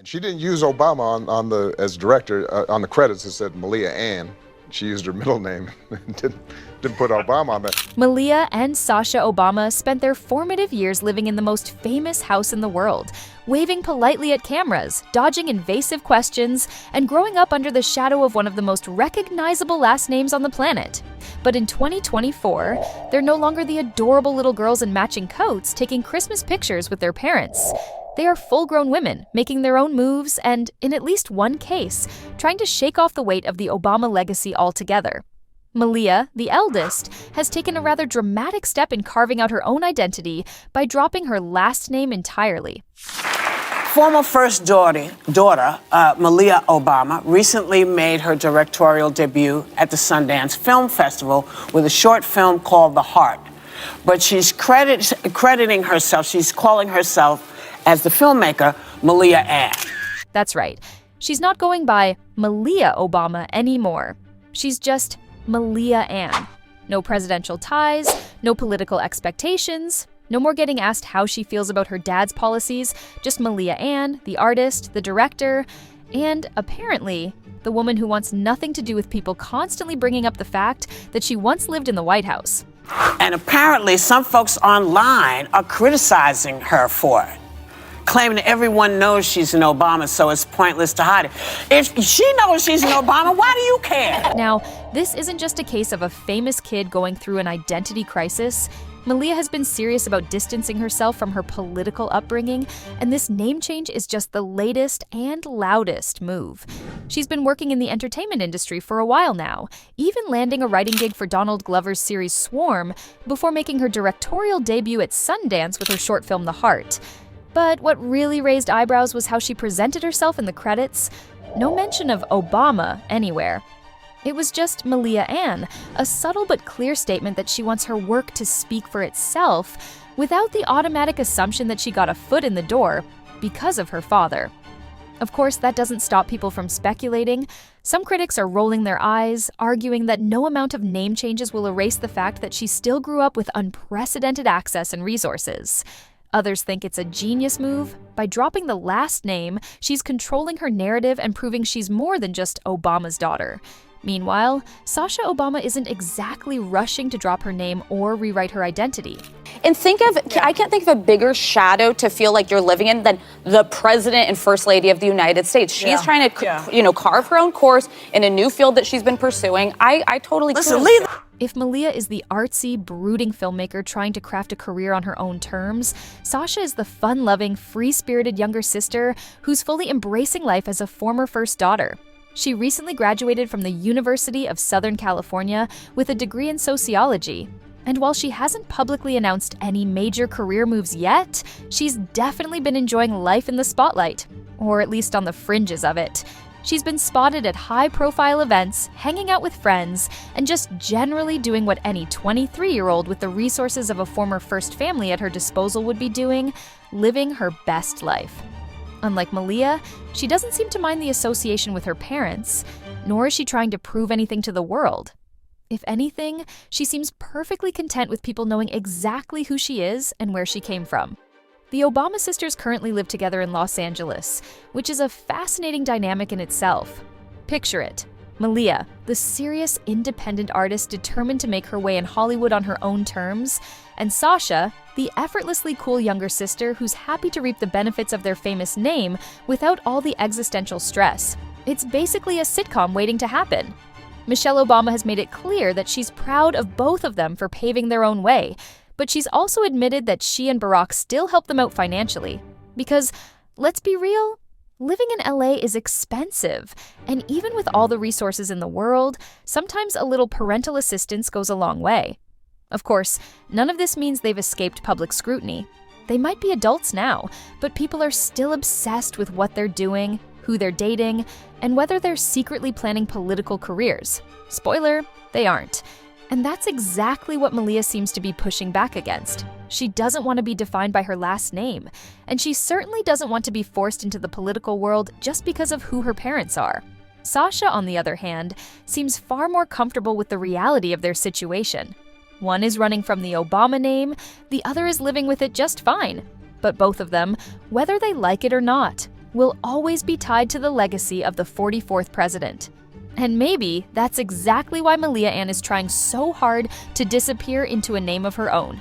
And she didn't use Obama as director. On the credits, it said Malia Ann. She used her middle name and didn't put Obama on there. Malia and Sasha Obama spent their formative years living in the most famous house in the world, waving politely at cameras, dodging invasive questions, and growing up under the shadow of one of the most recognizable last names on the planet. But in 2024, they're no longer the adorable little girls in matching coats taking Christmas pictures with their parents. They are full-grown women, making their own moves and, in at least one case, trying to shake off the weight of the Obama legacy altogether. Malia, the eldest, has taken a rather dramatic step in carving out her own identity by dropping her last name entirely. Former first daughter, Malia Obama, recently made her directorial debut at the Sundance Film Festival with a short film called The Heart. But she's crediting herself, she's calling herself as the filmmaker, Malia Ann. That's right. She's not going by Malia Obama anymore. She's just Malia Ann. No presidential ties, no political expectations, no more getting asked how she feels about her dad's policies, just Malia Ann, the artist, the director, and apparently the woman who wants nothing to do with people constantly bringing up the fact that she once lived in the White House. And apparently some folks online are criticizing her for it, claiming that everyone knows she's an Obama, so it's pointless to hide it. If she knows she's an Obama, why do you care? Now, this isn't just a case of a famous kid going through an identity crisis. Malia has been serious about distancing herself from her political upbringing, and this name change is just the latest and loudest move. She's been working in the entertainment industry for a while now, even landing a writing gig for Donald Glover's series Swarm before making her directorial debut at Sundance with her short film The Heart. But what really raised eyebrows was how she presented herself in the credits. No mention of Obama anywhere. It was just Malia Ann, a subtle but clear statement that she wants her work to speak for itself, without the automatic assumption that she got a foot in the door because of her father. Of course, that doesn't stop people from speculating. Some critics are rolling their eyes, arguing that no amount of name changes will erase the fact that she still grew up with unprecedented access and resources. Others think it's a genius move. By dropping the last name, she's controlling her narrative and proving she's more than just Obama's daughter. Meanwhile, Sasha Obama isn't exactly rushing to drop her name or rewrite her identity. And I can't think of a bigger shadow to feel like you're living in than the president and first lady of the United States. She's trying to, carve her own course in a new field that she's been pursuing. I totally If Malia is the artsy, brooding filmmaker trying to craft a career on her own terms, Sasha is the fun-loving, free-spirited younger sister who's fully embracing life as a former first daughter. She recently graduated from the University of Southern California with a degree in sociology. And while she hasn't publicly announced any major career moves yet, she's definitely been enjoying life in the spotlight, or at least on the fringes of it. She's been spotted at high-profile events, hanging out with friends, and just generally doing what any 23-year-old with the resources of a former first family at her disposal would be doing, living her best life. Unlike Malia, she doesn't seem to mind the association with her parents, nor is she trying to prove anything to the world. If anything, she seems perfectly content with people knowing exactly who she is and where she came from. The Obama sisters currently live together in Los Angeles, which is a fascinating dynamic in itself. Picture it. Malia, the serious, independent artist determined to make her way in Hollywood on her own terms, and Sasha, the effortlessly cool younger sister who's happy to reap the benefits of their famous name without all the existential stress. It's basically a sitcom waiting to happen. Michelle Obama has made it clear that she's proud of both of them for paving their own way, but she's also admitted that she and Barack still help them out financially. Because, let's be real, living in LA is expensive, and even with all the resources in the world, sometimes a little parental assistance goes a long way. Of course, none of this means they've escaped public scrutiny. They might be adults now, but people are still obsessed with what they're doing, who they're dating, and whether they're secretly planning political careers. Spoiler, they aren't. And that's exactly what Malia seems to be pushing back against. She doesn't want to be defined by her last name, and she certainly doesn't want to be forced into the political world just because of who her parents are. Sasha, on the other hand, seems far more comfortable with the reality of their situation. One is running from the Obama name, the other is living with it just fine. But both of them, whether they like it or not, will always be tied to the legacy of the 44th president. And maybe that's exactly why Malia Ann is trying so hard to disappear into a name of her own.